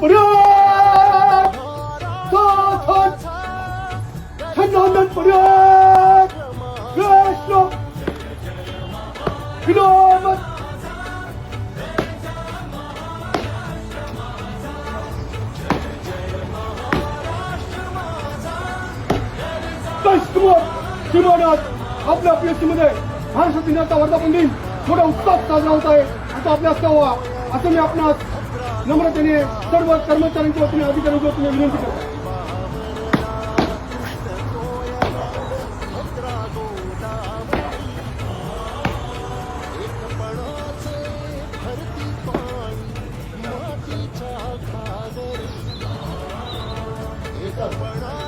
पड्यात छंदानंद पड्यात कृष्ण विनोद श्रीमानात आपल्या पीएससीमध्ये महाराष्ट्र दिनाचा वर्धापन दिन थोडा उत्साह साजरा होत आहे आता आपल्या व्हावा असं मी आपणास नम्रतेने सर्व कर्मचाऱ्यांच्या वतीने अधिकाऱ्यांच्या वतीने विनंती करतो. एक